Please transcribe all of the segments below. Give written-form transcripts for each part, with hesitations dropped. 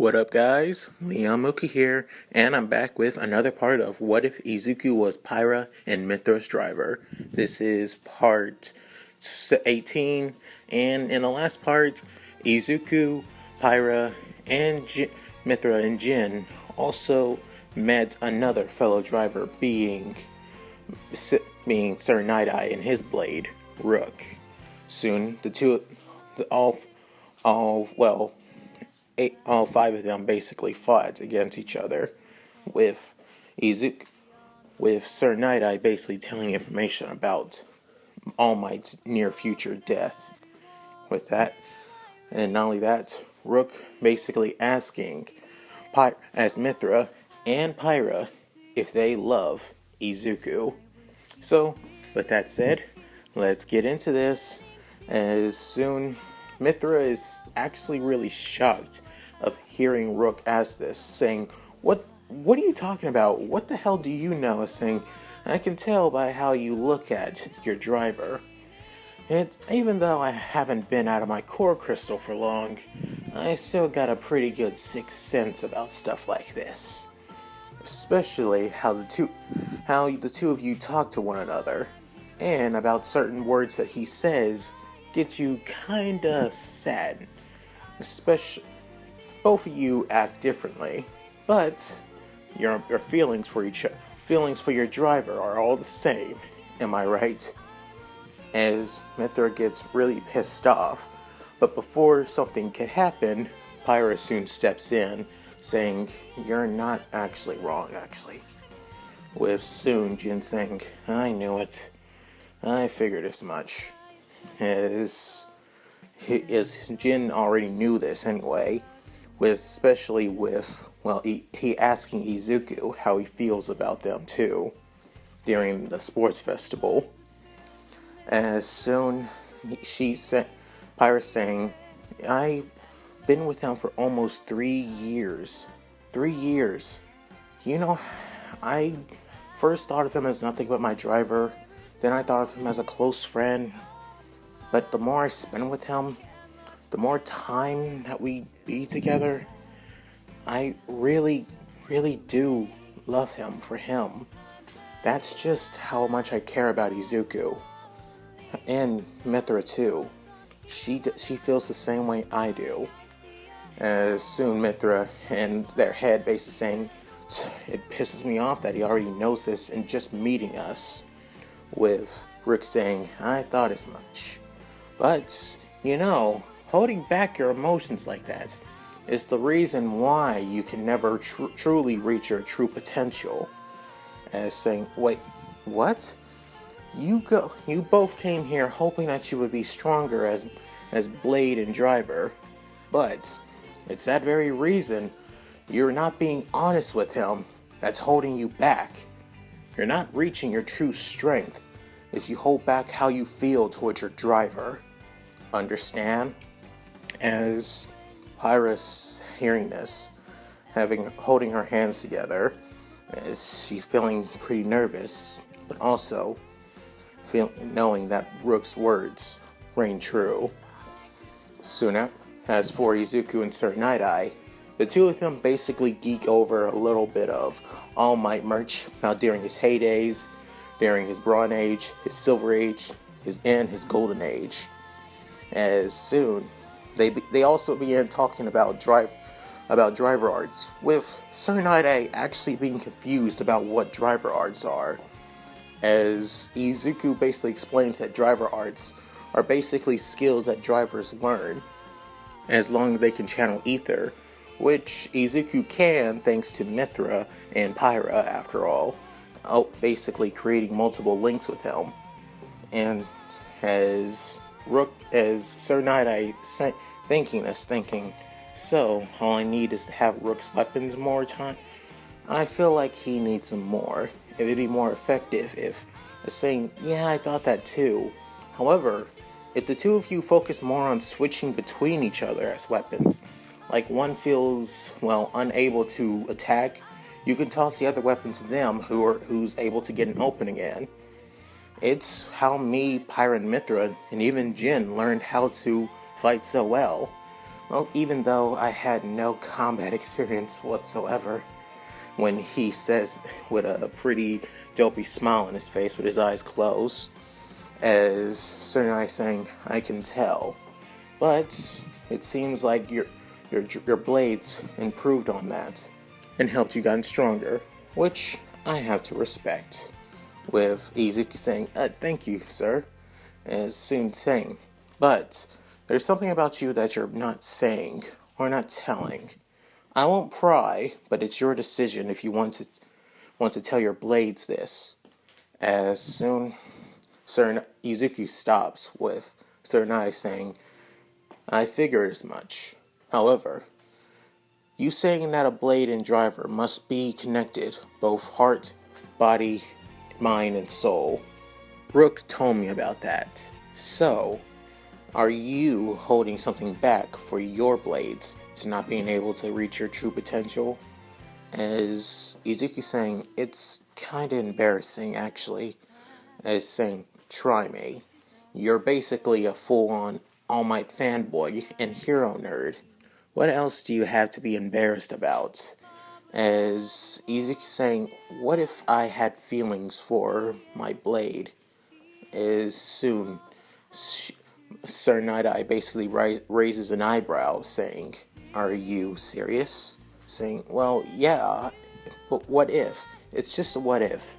What up, guys? Mooky here, and I'm back with another part of What If Izuku Was Pyra and Mythra's Driver. This is part 18, and in the last part, Izuku, Pyra, and Mythra and Jin also met another fellow driver, being Sir Nighteye and his blade, Roc. Soon, all five of them basically fought against each other, with Sir Nighteye basically telling information about All Might's near future death. With that, and not only that, Roc basically asking as Mythra and Pyra if they love Izuku. So, with that said, let's get into this. As soon, Mythra is actually really shocked of hearing Roc ask this, saying, What are you talking about? What the hell do you know?" Saying, "I can tell by how you look at your driver. Even though I haven't been out of my core crystal for long, I still got a pretty good sixth sense about stuff like this. Especially how the two of you talk to one another, and about certain words that he says get you kinda sad. Especially, both of you act differently, but your feelings for your driver are all the same. Am I right?" As Mythra gets really pissed off, but before something can happen, Pyra soon steps in, saying, "You're not actually wrong, actually." With soon Jin saying, "I knew it. I figured as much." As Jin already knew this anyway, especially with, he asking Izuku how he feels about them too, during the sports festival. As soon Pyra saying, "I've been with him for almost 3 years. 3 years. You know, I first thought of him as nothing but my driver, then I thought of him as a close friend. But the more I spend with him, the more time that we be together, I really, really do love him for him. That's just how much I care about Izuku. And Mythra too. She feels the same way I do." As soon Mythra and their head basically saying, "It pisses me off that he already knows this in just meeting us." With Rick saying, "I thought as much. But, holding back your emotions like that is the reason why you can never truly reach your true potential." As saying, "Wait, what? You both came here hoping that you would be stronger as blade and driver, but it's that very reason you're not being honest with him that's holding you back. You're not reaching your true strength if you hold back how you feel towards your driver. Understand?" As Pyra's hearing this, holding her hands together, as she's feeling pretty nervous, but also knowing that Rook's words reign true. Soon as for Izuku and Sir Nighteye, the two of them basically geek over a little bit of All Might merch during his heydays, during his Bronze Age, his Silver Age, and his Golden Age. As soon, they also began talking about driver arts, with Sir Nighteye actually being confused about what driver arts are. As Izuku basically explains that driver arts are basically skills that drivers learn, as long as they can channel ether, which Izuku can thanks to Mythra and Pyra after all, basically creating multiple links with him. And as Sir Nighteye thinking, "So, all I need is to have Rook's weapons more time? I feel like he needs them more. It would be more effective if," saying, "Yeah, I thought that too. However, if the two of you focus more on switching between each other as weapons, like one feels, unable to attack, you can toss the other weapon to them who's able to get an opening in. It's how me, Pyra and Mythra, and even Jin learned how to fight so well. Well, even though I had no combat experience whatsoever, when he says with a pretty dopey smile on his face with his eyes closed, as Tsunade saying, I can tell. But it seems like your blades improved on that and helped you gotten stronger, which I have to respect. With Izuku saying, thank you, sir, as Sun saying, but there's something about you that you're not saying or not telling. I won't pry, but it's your decision if you want to tell your blades this. As soon Sir Izuku stops with Tsunade saying, I figured as much. However, you saying that a blade and driver must be connected, both heart, body, mind, and soul. Roc told me about that. So, are you holding something back for your blades to not being able to reach your true potential? As Izuku saying, it's kinda embarrassing actually. As saying, try me. You're basically a full-on All Might fanboy and hero nerd. What else do you have to be embarrassed about? As Izuku saying, what if I had feelings for my blade? As soon Sir Nighteye basically raises an eyebrow, saying, are you serious? Saying, well, yeah, but what if? It's just a what if.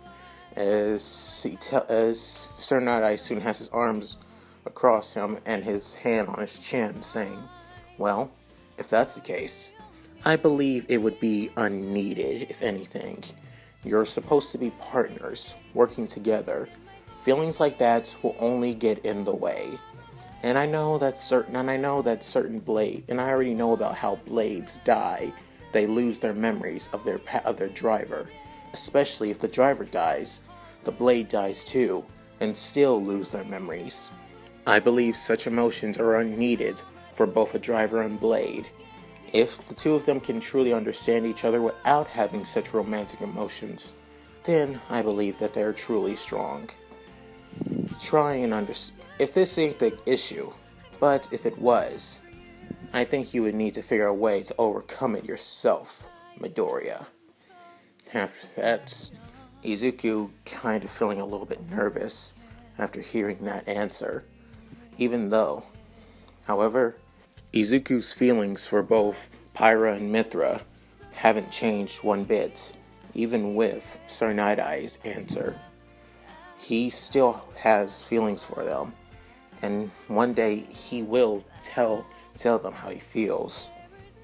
As Sir Nighteye soon has his arms across him and his hand on his chin, saying, well, if that's the case, I believe it would be unneeded, if anything. You're supposed to be partners, working together. Feelings like that will only get in the way. And I know that certain blade, and I already know about how blades die. They lose their memories of their driver. Especially if the driver dies, the blade dies too, and still lose their memories. I believe such emotions are unneeded for both a driver and blade. If the two of them can truly understand each other without having such romantic emotions, then I believe that they are truly strong. Trying and understand. If this ain't the issue, but if it was, I think you would need to figure a way to overcome it yourself, Midoriya. After that, Izuku kind of feeling a little bit nervous after hearing that answer. However, Izuku's feelings for both Pyra and Mythra haven't changed one bit, even with Sir Night-Eye's answer. He still has feelings for them, and one day he will tell them how he feels.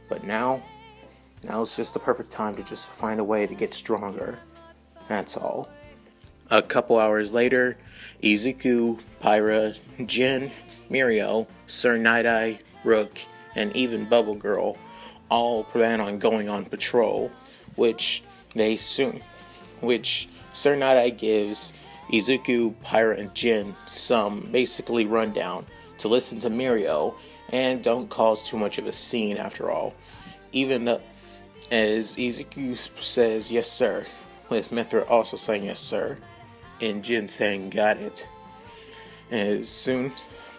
But now's just the perfect time to just find a way to get stronger. That's all. A couple hours later, Izuku, Pyra, Jin, Mirio, Sir Night-Eye, Roc, and even Bubble Girl all plan on going on patrol, which Sir Night-Eye gives Izuku, Pyra, and Jin some basically rundown to listen to Mirio and don't cause too much of a scene after all. Even as Izuku says yes sir, with Mythra also saying yes sir, and Jin saying got it. As soon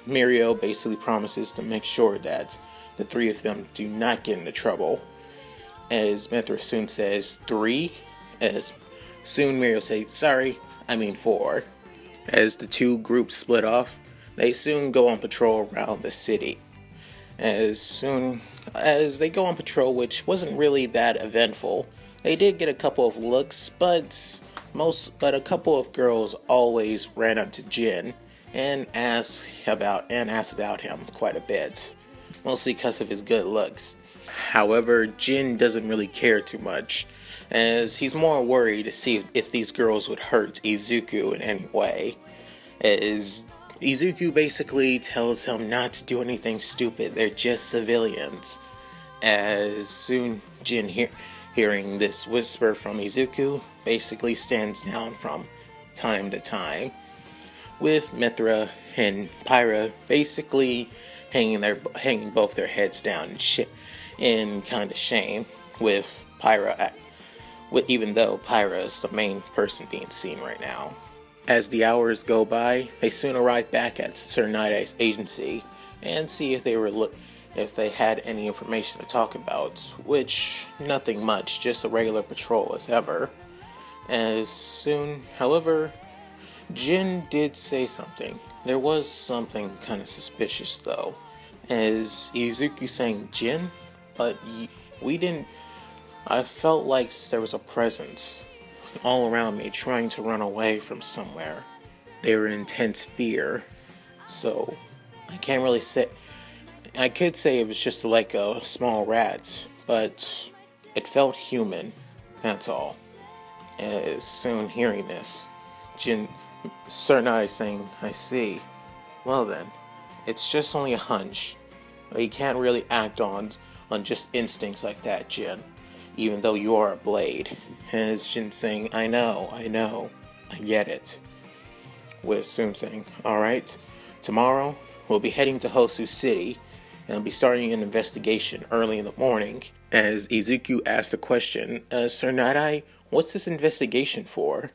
Mirio basically promises to make sure that the three of them do not get into trouble. As Mythra soon says 3, as soon Mirio says sorry, I mean 4. As the two groups split off, they soon go on patrol around the city. As soon as they go on patrol, which wasn't really that eventful, they did get a couple of looks, but a couple of girls always ran up to Jin and asked about him quite a bit, mostly because of his good looks. However, Jin doesn't really care too much, as he's more worried to see if these girls would hurt Izuku in any way. As Izuku basically tells him not to do anything stupid, they're just civilians. As soon Jin hearing this whisper from Izuku, basically stands down from time to time, with Mythra and Pyra basically hanging both their heads down in kind of shame, with Pyra, even though Pyra is the main person being seen right now. As the hours go by, they soon arrive back at Sir Night-Eye's agency and see if if they had any information to talk about, which nothing much, just a regular patrol as ever. As soon, however, Jin did say something. There was something kind of suspicious though. As Izuku saying Jin, but we didn't. I felt like there was a presence all around me trying to run away from somewhere. They were in intense fear, so I can't really say. I could say it was just like a small rat, but it felt human, that's all. As soon hearing this, Jin, Sir Nighteye saying, I see. Well then, it's just only a hunch. You can't really act on just instincts like that, Jin, even though you are a blade. As Jin saying, I know, I get it. With Soon saying, alright, tomorrow we'll be heading to Hosu City and be starting an investigation early in the morning. As Izuku asks the question, Sir Nighteye, what's this investigation for?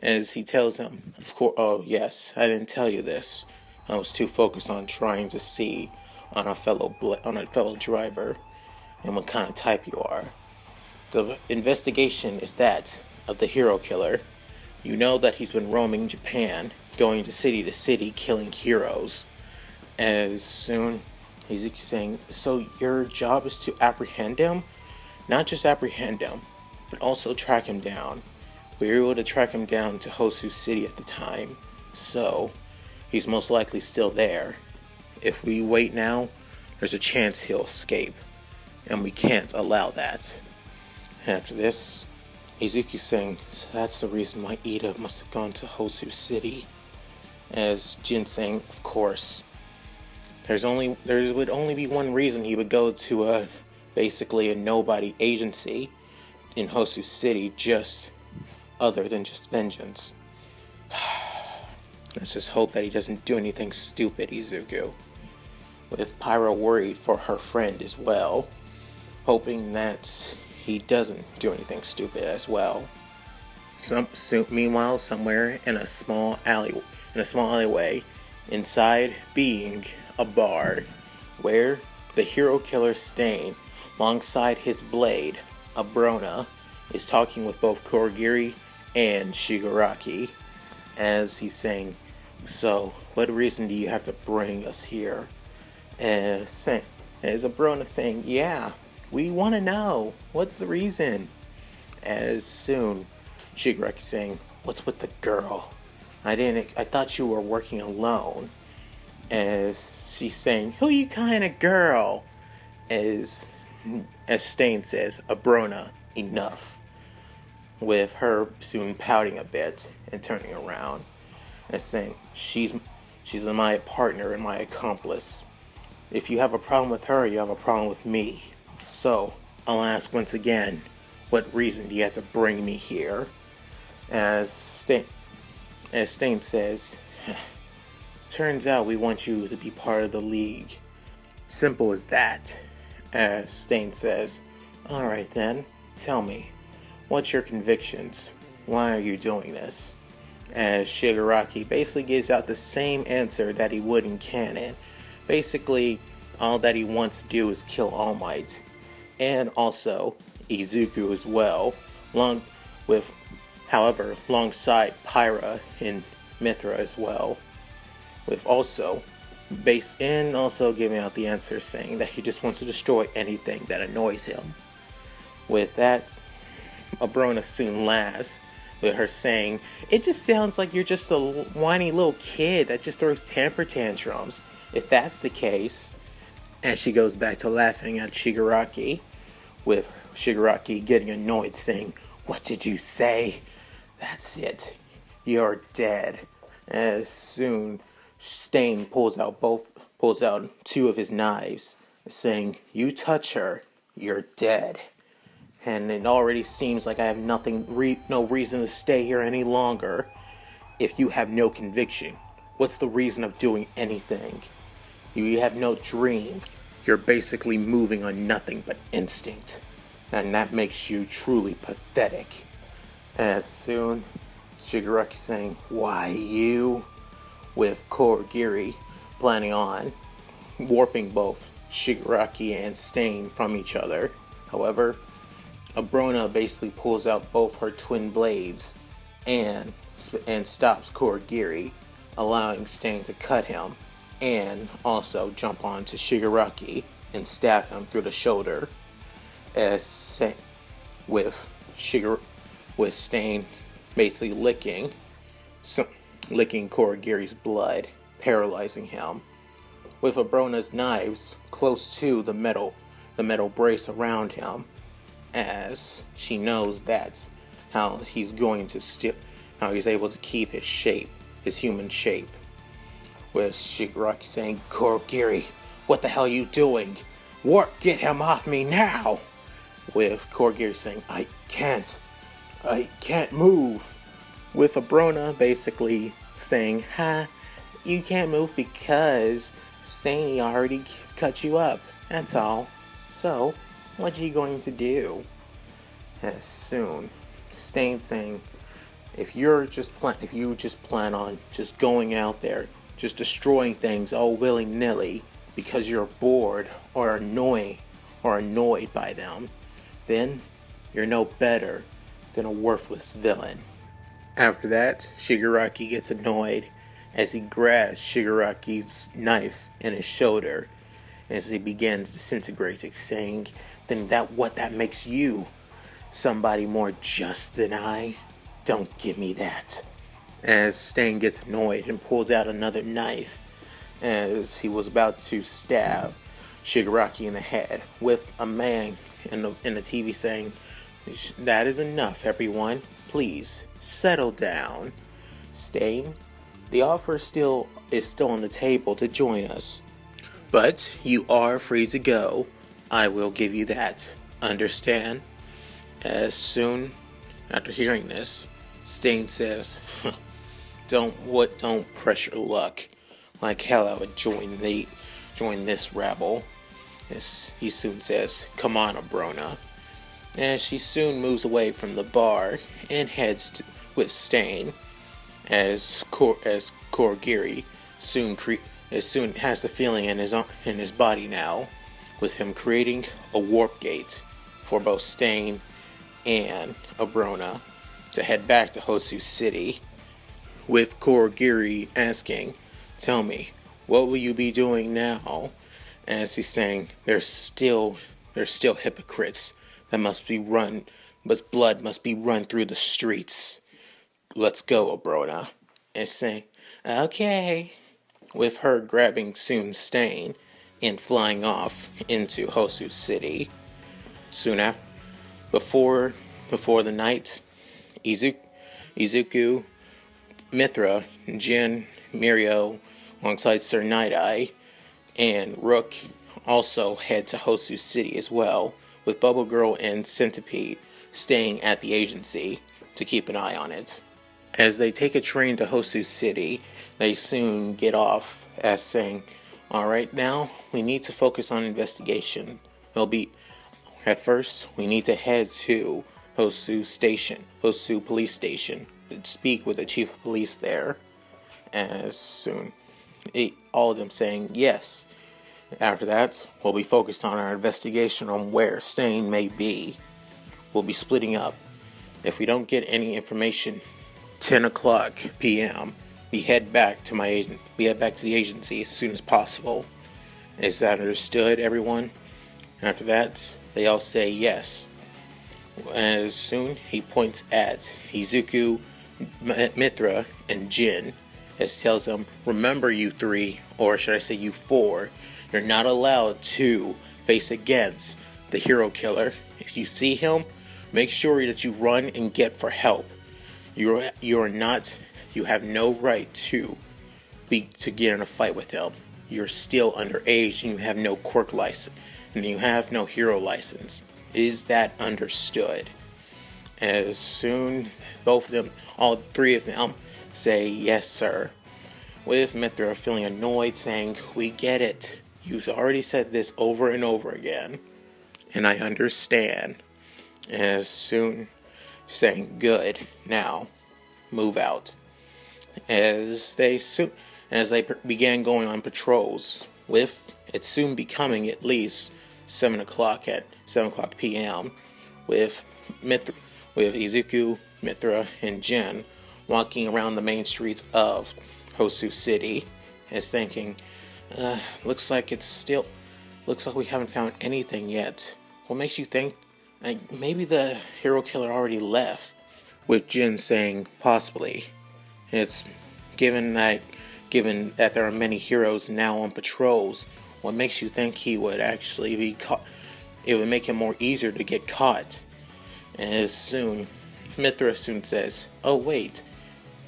As he tells him, of course, oh yes, I didn't tell you this. I was too focused on trying to see on a fellow driver and what kind of type you are. The investigation is that of the hero killer. You know that he's been roaming Japan, going to city, killing heroes. As soon, Izuku saying, so your job is to apprehend him? Not just apprehend him, but also track him down. We were able to track him down to Hosu City at the time, so he's most likely still there. If we wait now, there's a chance he'll escape, and we can't allow that. After this, Izuku saying, so that's the reason why Ida must have gone to Hosu City. As Jin saying, of course. There would only be one reason he would go to basically a nobody agency in Hosu City, just other than just vengeance. Let's just hope that he doesn't do anything stupid, Izuku. With Pyra worried for her friend as well, hoping that he doesn't do anything stupid as well. Meanwhile, somewhere in a small alleyway, inside being a bar, where the hero killer Stain, alongside his blade, Abrona, is talking with both Kurogiri and Shigaraki, as he's saying, so what reason do you have to bring us here? As Abrona saying, yeah, we want to know, what's the reason? As soon, Shigaraki saying, what's with the girl? I thought you were working alone. As she's saying, who you kind of girl? As Stain says, Abrona, enough. With her soon pouting a bit and turning around and saying, she's my partner and my accomplice. If you have a problem with her, you have a problem with me. So, I'll ask once again, what reason do you have to bring me here? As Stain says, turns out we want you to be part of the League. Simple as that. As Stain says, alright then, tell me, what's your convictions? Why are you doing this? As Shigaraki basically gives out the same answer that he would in canon. Basically, all that he wants to do is kill All Might. And also, Izuku as well. Alongside Pyra and Mythra as well. With also giving out the answer saying that he just wants to destroy anything that annoys him. With that, Abrona soon laughs, with her saying, it just sounds like you're just a whiny little kid that just throws temper tantrums. If that's the case, and she goes back to laughing at Shigaraki, with Shigaraki getting annoyed saying, what did you say? That's it. You're dead. As soon, Stain pulls out two of his knives, saying, you touch her, you're dead. And it already seems like I have no reason to stay here any longer. If you have no conviction, what's the reason of doing anything? You have no dream. You're basically moving on nothing but instinct. And that makes you truly pathetic. As soon, Shigaraki saying, why you? With Kurogiri planning on warping both Shigaraki and Stain from each other. However, Abrona basically pulls out both her twin blades and stops Kurogiri, allowing Stain to cut him and also jump onto Shigaraki and stab him through the shoulder, as with Stain basically licking Kurogiri's blood, paralyzing him. With Abrona's knives close to the metal brace around him, as she knows that's how he's able to keep his shape, his human shape. With Shigaraki saying, "Kurogiri, what the hell are you doing? Get him off me now!" With Kurogiri saying, I can't move." With Abrona basically saying, you can't move because Stain already cut you up, that's all. So, what are you going to do? As soon, Stain saying, if you just plan on just going out there, just destroying things all willy-nilly because you're bored or annoyed by them, then you're no better than a worthless villain. After that, Shigaraki gets annoyed as he grabs Shigaraki's knife in his shoulder as he begins disintegrating, saying, "Then that makes you somebody more just than I? Don't give me that." As Stain gets annoyed and pulls out another knife as he was about to stab Shigaraki in the head, with a man in the TV saying, "That is enough, everyone. Please settle down." Stain, the offer is still on the table to join us, but you are free to go. I will give you that. Understand? As soon after hearing this, Stain says, Don't press your luck. Like hell I would join this rabble." He soon says, "Come on, Abrona." And she soon moves away from the bar and heads with Stain, as Kurogiri soon has the feeling in his body now, with him creating a warp gate for both Stain and Abrona to head back to Hosu City, with Kurogiri asking, "Tell me, what will you be doing now?" As he's saying, there's still hypocrites that blood must be run through the streets. Let's go, Abrona. And saying, "Okay," with her grabbing soon Stain and flying off into Hosu City. Soon after, before the night, Izuku, Mythra, Jin, Mirio, alongside Sir Nighteye and Roc also head to Hosu City as well, with Bubble Girl and Centipede staying at the agency to keep an eye on it. As they take a train to Hosu City, they soon get off as saying, "Alright, now we need to focus on investigation. At first, we need to head to Hosu Police Station, to speak with the Chief of Police there." As soon, all of them saying yes. After that, we'll be focused on our investigation on where Stain may be. We'll be splitting up. If we don't get any information, 10 o'clock p.m., we head back to the agency as soon as possible. Is that understood, everyone? After that, they all say yes. As soon, he points at Izuku, Mythra, and Jin, as tells them, "Remember, you three, or should I say you four, you're not allowed to face against the hero killer. If you see him, make sure that you run and get for help. You have no right to get in a fight with him. You're still underage and you have no quirk license, and you have no hero license. Is that understood?" As soon, all three of them say yes, sir. With Mythra feeling annoyed, saying, "We get it. You've already said this over and over again, and I understand." As soon, saying, "Good, now move out." As they began going on patrols, with it's soon becoming at least 7 o'clock at 7 o'clock p.m. with Izuku, Mythra, and Jin walking around the main streets of Hosu City, is thinking, looks like we haven't found anything yet. What makes you think maybe the hero killer already left? With Jin saying possibly. It's given that there are many heroes now on patrols, what makes you think he would actually be caught? It would make him more easier to get caught. And Mythra soon says, oh wait,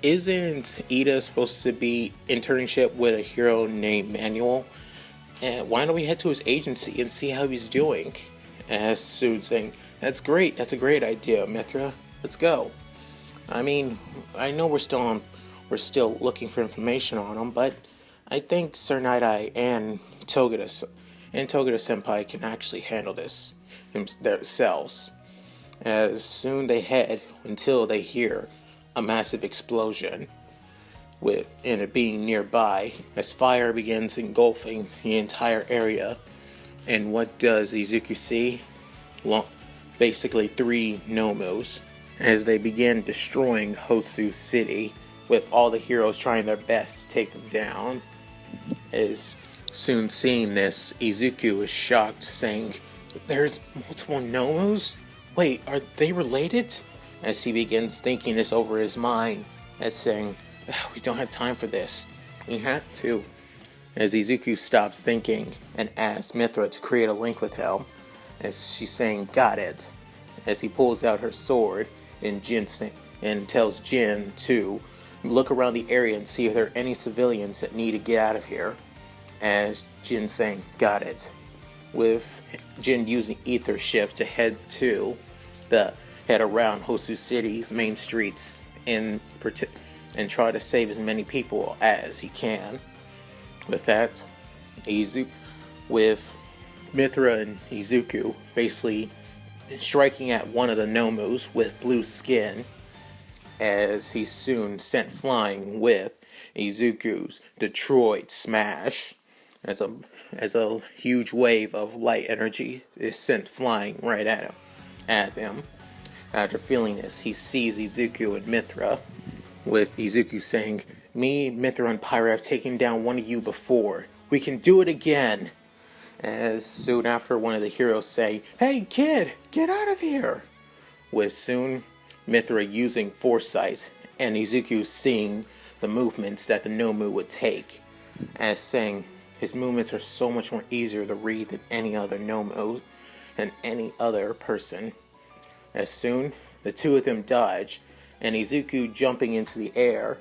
isn't Ida supposed to be internship with a hero named Manuel? And why don't we head to his agency and see how he's doing? And soon saying, that's great, that's a great idea, Mythra. Let's go. I mean, I know we're still looking for information on him, but I think Sir Nighteye and Togeda Senpai can actually handle this themselves. As soon they head until they hear a massive explosion, with it being nearby, as fire begins engulfing the entire area. And what does Izuku see? Well, basically 3 Nomus, as they begin destroying Hosu City, with all the heroes trying their best to take them down. As soon seeing this, Izuku is shocked, saying, there's multiple Nomus? Wait, are they related? As he begins thinking this over his mind, as saying, we don't have time for this. We have to. As Izuku stops thinking and asks Mythra to create a link with him, as she's saying, got it. As he pulls out her sword and tells Jin to look around the area and see if there are any civilians that need to get out of here. As Jin saying, got it. With Jin using Ether Shift to head around Hosu City's main streets and try to save as many people as he can. With that, with Mythra and Izuku basically striking at one of the Nomus with blue skin, as he's soon sent flying with Izuku's Detroit Smash, as a huge wave of light energy is sent flying right at him. After feeling this, he sees Izuku and Mythra, with Izuku saying, me, Mythra, and Pyra have taken down one of you before. We can do it again. As soon after one of the heroes say, hey kid, get out of here. With soon Mythra using foresight and Izuku seeing the movements that the Nomu would take, as saying his movements are so much more easier to read than any other Nomu, than any other person. As soon the two of them dodge, and Izuku jumping into the air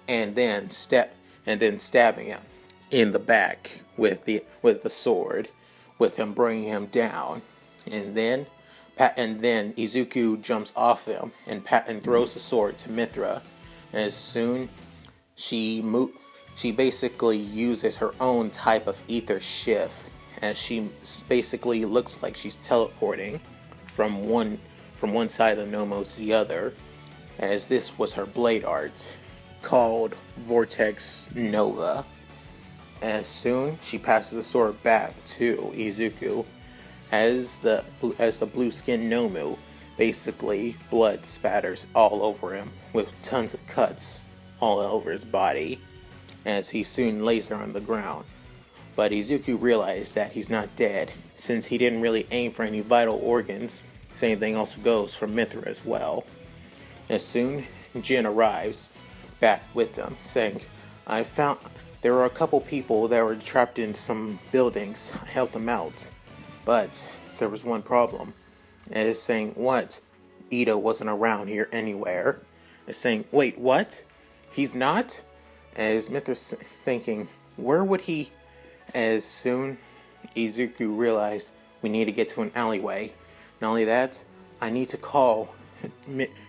and then stabbing him in the back with the sword, with him bringing him down, and then Izuku jumps off him and throws the sword to Mythra. As soon she basically uses her own type of ether shift, as she basically looks like she's teleporting from one side of the Nomu to the other, as this was her blade art called Vortex Nova. As soon she passes the sword back to Izuku, as the blue skinned Nomu, basically blood spatters all over him with tons of cuts all over his body, as he soon lays there on the ground. But Izuku realized that he's not dead, since he didn't really aim for any vital organs. Same thing also goes for Mythra as well. As soon Jin arrives back with them, saying, there were a couple people that were trapped in some buildings. I helped them out, but there was one problem. And it's saying, what? Ida wasn't around here anywhere. It's saying, wait, what? He's not? As Mythra's thinking, where would he? As soon Izuku realized, we need to get to an alleyway. Not only that, I need to call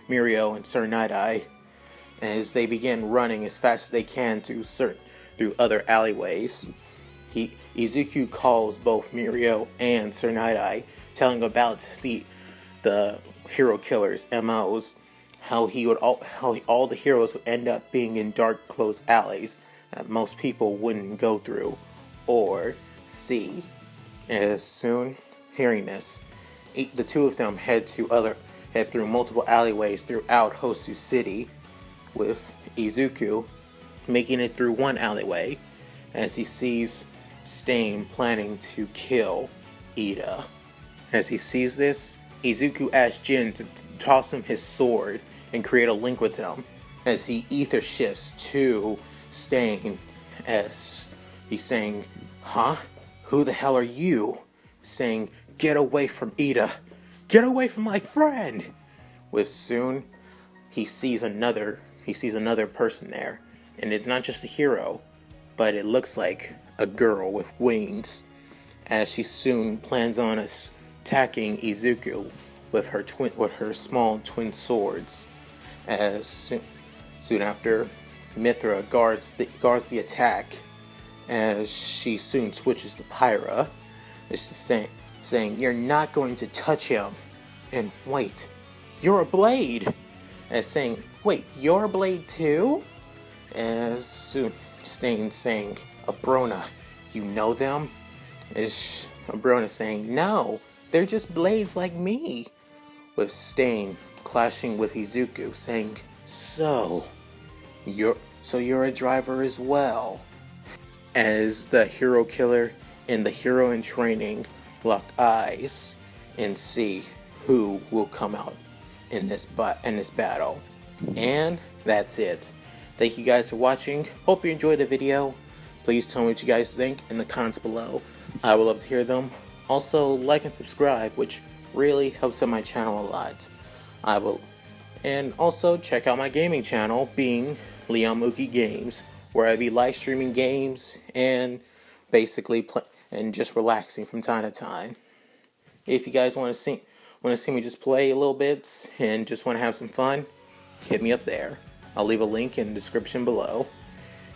Mirio and Sir Nighteye, as they begin running as fast as they can through other alleyways. Izuku calls both Mirio and Sir Nighteye, telling about the hero killer's MOs, how all the heroes would end up being in dark, closed alleys that most people wouldn't go through, or C. As soon hearing this, the two of them head through multiple alleyways throughout Hosu City, with Izuku making it through one alleyway as he sees Stain planning to kill Ida. As he sees this, Izuku asks Jin to toss him his sword and create a link with him as he ether shifts to Stain as he's saying, "Huh? Who the hell are you?" Saying, "Get away from Ida! Get away from my friend!" With soon, he sees another person there, and it's not just a hero, but it looks like a girl with wings, as she soon plans on attacking Izuku with her small twin swords. As soon after, Mythra guards the attack, as she soon switches to Pyra, saying, "You're not going to touch him." And wait, you're a blade. As saying, "Wait, you're a blade too?" As soon Stain saying, "Abrona, you know them?" As Abrona saying, "No, they're just blades like me." With Stain clashing with Izuku, saying, So you're a driver as well." As the hero killer and the hero in training lock eyes and see who will come out in this battle. And that's it. Thank you guys for watching. Hope you enjoyed the video. Please tell me what you guys think in the comments below. I would love to hear them. Also, like and subscribe, which really helps out my channel a lot. And also check out my gaming channel, being Mooky Games, where I be live streaming games and basically just relaxing from time to time. If you guys want to see me just play a little bit and just want to have some fun, hit me up there. I'll leave a link in the description below.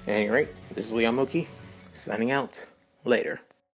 At any rate, this is Mooky, signing out. Later.